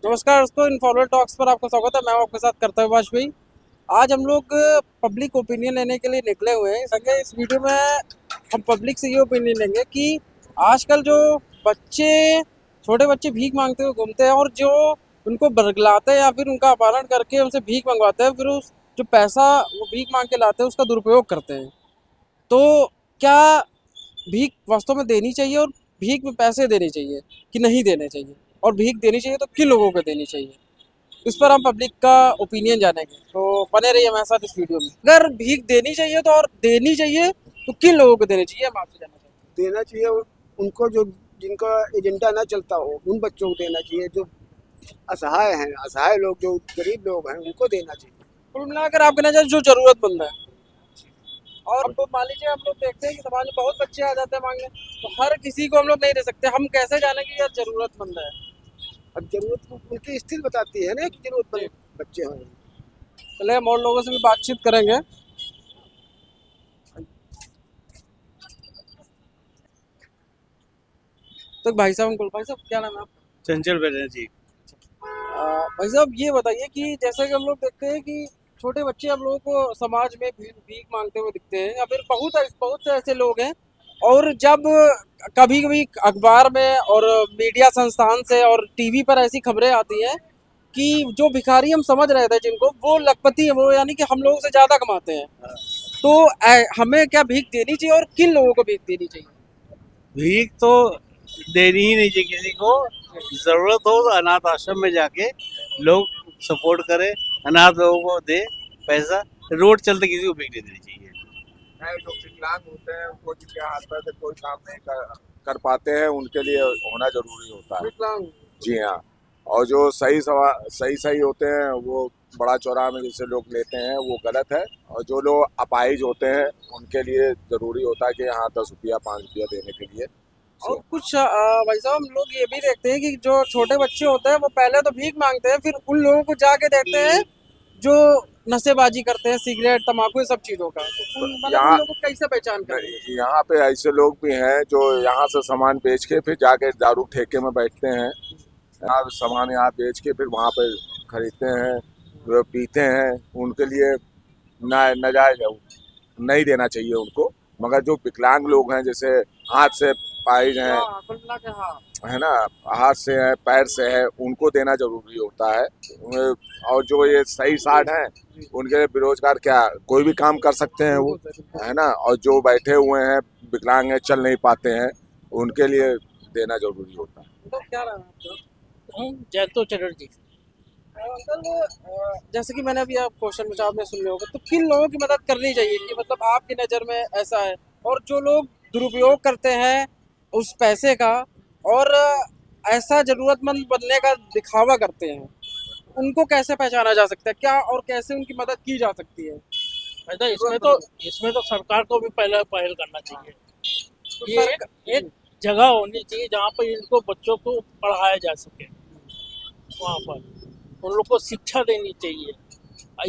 नमस्कार दोस्तों, informal talks पर आपका स्वागत है। मैं हूं आपके साथ कर्तव्य भाई। आज हम लोग पब्लिक ओपिनियन लेने के लिए निकले हुए हैं। संगे इस वीडियो में हम पब्लिक से ये ओपिनियन लेंगे कि आजकल जो बच्चे छोटे बच्चे भीख मांगते हुए घूमते हैं और जो उनको बरगलाते हैं या फिर उनका अपहरण करके उनसे भीख मंगवाते हैं, फिर उस जो पैसा वो भीख मांग के लाते हैं उसका दुरुपयोग करते हैं। तो क्या भीख वास्तव में देनी चाहिए और भीख में पैसे देने चाहिए कि नहीं देने चाहिए, और भीख देनी चाहिए तो किन लोगों को देनी चाहिए, इस पर हम पब्लिक का ओपिनियन जानेंगे। तो बने रहिए हमारे साथ इस वीडियो में। अगर भीख देनी चाहिए तो और देनी चाहिए तो किन लोगों को देनी चाहिए, हम आपसे जानना चाहते देना चाहिए उनको जो जिनका एजेंडा ना चलता हो, उन बच्चों को देना चाहिए। जो असहाय हैं, असहाय लोग, जो गरीब लोग हैं, उनको देना चाहिए। हैं। कुल मिलाकर आपके नजर जो जरूरतमंद है, और अब मान लीजिए हम लोग देखते हैं कि समाज में बहुत बच्चे आ जाते हैं मांगने, तो हर किसी को हम लोग नहीं दे सकते। हम कैसे जाने कि यह जरूरतमंद है। अब जरूरत उनकी स्थिति बताती है ना कि जी, जरूरतमंद बच्चे हैं। पहले हम और लोगों से भी बातचीत करेंगे। तो भाई साहब, भाई साहब क्या नाम है आपका? चंचल बनर्जी। भाई साहब ये बताइए कि जैसे कि हम लोग देखते हैं कि छोटे बच्चे हम लोगों को समाज में भीख मांगते हुए दिखते हैं, या फिर बहुत से ऐसे लोग हैं। और जब कभी कभी अखबार में और मीडिया संस्थान से और टीवी पर ऐसी खबरें आती हैं कि जो भिखारी हम समझ रहे थे जिनको, वो लखपति है, वो यानी कि हम लोगों से ज्यादा कमाते हैं। तो हमें क्या भीख देनी चाहिए और किन लोगों को भीख देनी चाहिए? भीख तो देनी ही नहीं चाहिए किसी को। जरूरत हो तो अनाथ आश्रम में जाके लोग सपोर्ट करें, अनाथ लोगों को दे पैसा। रोड चलते किसी को भीख नहीं देनी चाहिए। है जो विकलांग होते हैं, उनको जिनके हाथ पैर से कोई काम नहीं कर पाते हैं, उनके लिए होना जरूरी होता है। विकलांग। जी हाँ। और जो सही सही होते हैं, वो बड़ा चौराहा में जैसे लोग लेते हैं, वो गलत है। और जो लोग अपाहिज होते हैं, उनके लिए जरूरी होता है कि हाँ 10 रुपया 5 रुपया देने के लिए। और कुछ भाई साहब हम लोग ये भी देखते हैं कि जो छोटे बच्चे होते हैं वो पहले तो भीख मांगते हैं, फिर उन लोगों को जाके देखते हैं जो नशेबाजी करते हैं, सिगरेट तंबाकू ये सब चीजों का। तो मतलब उन यहाँ लोगों को कैसे पहचान करें? यहाँ पे ऐसे लोग भी हैं जो यहाँ से सामान बेच के फिर जाके दारू ठेके में बैठते हैं। यहाँ सामान यहाँ बेच के फिर वहाँ पे खरीदते हैं, जो पीते हैं। उनके लिए ना नाजायज है, नहीं देना चाहिए उनको। मगर जो विकलांग लोग हैं, जैसे हाथ से पाइज हैं, हाँ, कुल मिला के हाँ। है ना, हाथ से है पैर से है, उनको देना जरूरी होता है। और जो ये सही साठ हैं, उनके लिए बेरोजगार क्या कोई भी काम कर सकते हैं वो, है ना। और जो बैठे हुए हैं विकलांग हैं, चल नहीं पाते हैं, उनके लिए देना जरूरी होता है। तो क्या रहा है आपका? जयंतो चटर्जी। अंकल, जैसे कि मैंने अभी आप क्वेश्चन पूछा, आपने सुन लिया होगा, तो किन लोगों की मदद करनी चाहिए कि मतलब आपकी नज़र में ऐसा है, और जो लोग दुरुपयोग करते हैं उस पैसे का, और ऐसा जरूरतमंद बनने का दिखावा करते हैं, उनको कैसे पहचाना जा सकता है, क्या और कैसे उनकी मदद की जा सकती है? अच्छा, इसमें तो सरकार को भी पहले पहल करना चाहिए। तो ये सर, एक जगह होनी चाहिए जहाँ पर इनको बच्चों को पढ़ाया जा सके। वहाँ पर उन लोग को शिक्षा देनी चाहिए।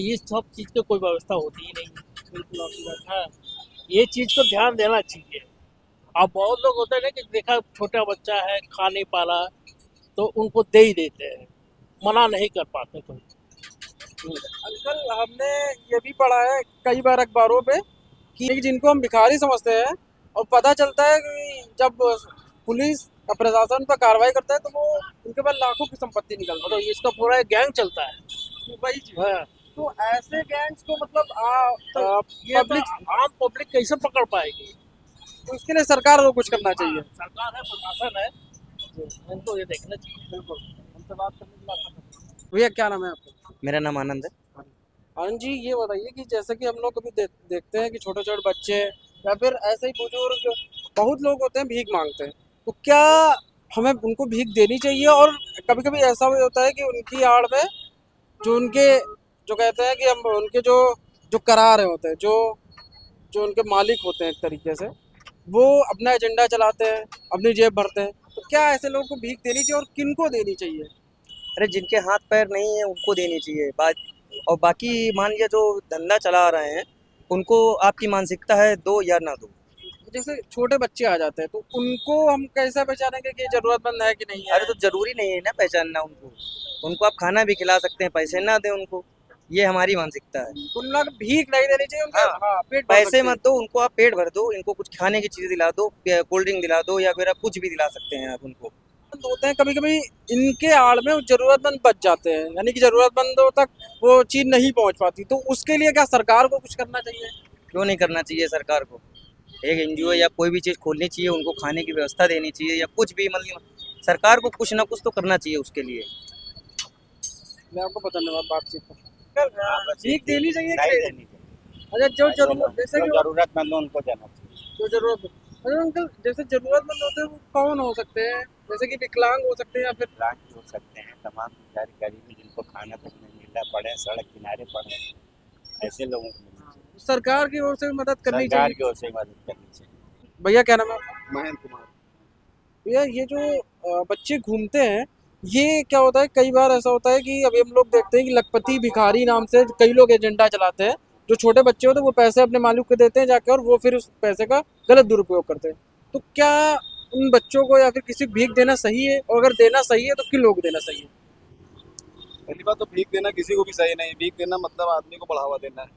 ये सब चीज़ की कोई व्यवस्था होती ही नहीं। बिल्कुल आपकी बात। हाँ, ये चीज़ को ध्यान देना चाहिए। अब बहुत लोग होते हैं ना कि देखा छोटा बच्चा है खा नहीं पा रहा, तो उनको दे ही देते हैं, मना नहीं कर पाते कोई। अंकल, हमने ये भी पढ़ा है कई बार अखबारों पे कि जिनको हम भिखारी समझते हैं, और पता चलता है कि जब पुलिस या प्रशासन पर कार्रवाई करता है तो वो उनके पास लाखों की संपत्ति निकल तो इसका पूरा एक गैंग चलता है। है। वही चीज। हाँ, तो ऐसे गैंग्स को मतलब तो ये पब्लिक, तो आम पब्लिक कैसे पकड़ पाएगी? तो उसके लिए सरकार को कुछ करना चाहिए। हाँ, सरकार है, प्रशासन है, इनको ये देखना चाहिए। बिल्कुल। हमसे बात करने के लिए आपका धन्यवाद। भैया क्या नाम है आपका? मेरा नाम आनंद है। आनंद जी, ये बताइए कि जैसे कि हम लोग कभी देखते हैं कि छोटे छोटे बच्चे या फिर ऐसे ही बुजुर्ग, बहुत लोग होते हैं भीख मांगते हैं, तो क्या हमें उनको भीख देनी चाहिए? और कभी कभी ऐसा भी होता है कि उनकी आड़ में जो उनके, जो कहते हैं कि हम उनके जो जो करा रहे होते हैं, जो जो उनके मालिक होते हैं एक तरीके से, वो अपना एजेंडा चलाते हैं, अपनी जेब भरते हैं, तो क्या ऐसे लोगों को भीख देनी चाहिए और किनको देनी चाहिए? अरे जिनके हाथ पैर नहीं है उनको देनी चाहिए बात। और बाकी मान लिया जो धंधा चला रहे हैं उनको आपकी मानसिकता है दो या ना दो। जैसे छोटे बच्चे आ जाते हैं तो उनको हम कैसे पहचानेंगे कि ये जरूरतमंद है कि नहीं है? अरे तो जरूरी नहीं है ना पहचानना उनको। उनको आप खाना भी खिला सकते हैं, पैसे ना दें उनको, ये हमारी मानसिकता है। कुल मिलाकर भीख नहीं देनी चाहिए उनको, हाँ, हाँ, पेट भर पैसे सकते मत दो उनको, आप पेट भर दो, इनको कुछ खाने की चीज दिला दो, कोल्ड ड्रिंक दिला दो, या फिर आप कुछ भी दिला सकते हैं आप उनको। हैं। होते हैं कभी कभी इनके आड़ में जरूरतमंद बच जाते हैं, यानी कि जरूरतमंदों तक वो चीज नहीं पहुंच पाती, तो उसके लिए क्या सरकार को कुछ करना चाहिए? क्यों नहीं करना चाहिए सरकार को? एक एनजीओ या कोई भी चीज खोलनी चाहिए, उनको खाने की व्यवस्था देनी चाहिए, या कुछ भी, मतलब सरकार को कुछ ना कुछ तो करना चाहिए उसके लिए। मैं आपको धन्यवाद बातचीत पर। भीख देनी चाहिए नहीं कि देनी चाहिए। अच्छा जो जरूरत जैसे जो कि जरूरतमंद है उनको देना चाहिए। जो जरूरत अरे अंकल जैसे जरूरतमंद होते हैं वो कौन हो सकते हैं? जैसे कि विकलांग हो सकते हैं या फिर विकलांग भी हो सकते हैं, तमाम बेचारे गरीबी जिनको खाना तक नहीं मिल रहा, पड़े सड़क किनारे पड़े, ऐसे लोगों को मिलना चाहिए। सरकार की ओर से भी मदद करनी सरकार चाहिए। की ओर से मदद करनी चाहिए। भैया क्या नाम है आपका? महेंद्र कुमार। भैया ये जो बच्चे घूमते हैं, ये क्या होता है, कई बार ऐसा होता है कि अभी हम लोग देखते हैं कि लखपति भिखारी नाम से कई लोग एजेंडा चलाते हैं। जो छोटे बच्चे होते हैं वो पैसे अपने मालिक को देते हैं जाके, और वो फिर उस पैसे का गलत दुरुपयोग करते हैं। तो क्या उन बच्चों को या फिर किसी को भीख देना सही है, और अगर देना सही है तो किन लोग देना सही है? पहली बात तो भीख देना किसी को भी सही नहीं। भीख देना मतलब आदमी को बढ़ावा देना है।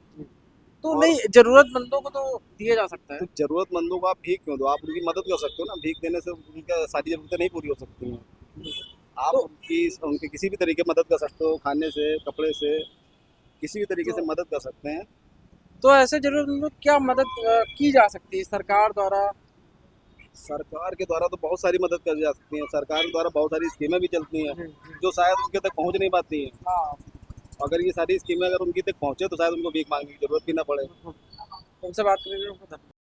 तो नहीं, जरूरतमंदों को तो दिया जा सकता है। तो जरूरतमंदों को आप भीख क्यों दो? आप उनकी मदद कर सकते हो ना। भीख देने से उनका सारी जरूरतें नहीं पूरी हो सकती हैं। आप तो- उनकी किसी भी तरीके मदद कर सकते हो, खाने से, कपड़े से, किसी भी तरीके से मदद कर सकते हैं। तो ऐसे जरूरतमंदों को क्या मदद की जा सकती है सरकार द्वारा? सरकार के द्वारा तो बहुत सारी मदद कर जा सकती है। सरकार के द्वारा बहुत सारी स्कीमें भी चलती हैं जो शायद उनके तक पहुंच नहीं पाती हैं। हाँ, अगर ये सारी स्कीमें अगर उनके तक पहुंचे तो शायद उनको भीख मांगने की जरूरत भी ना पड़े। उनसे बात करेंगे।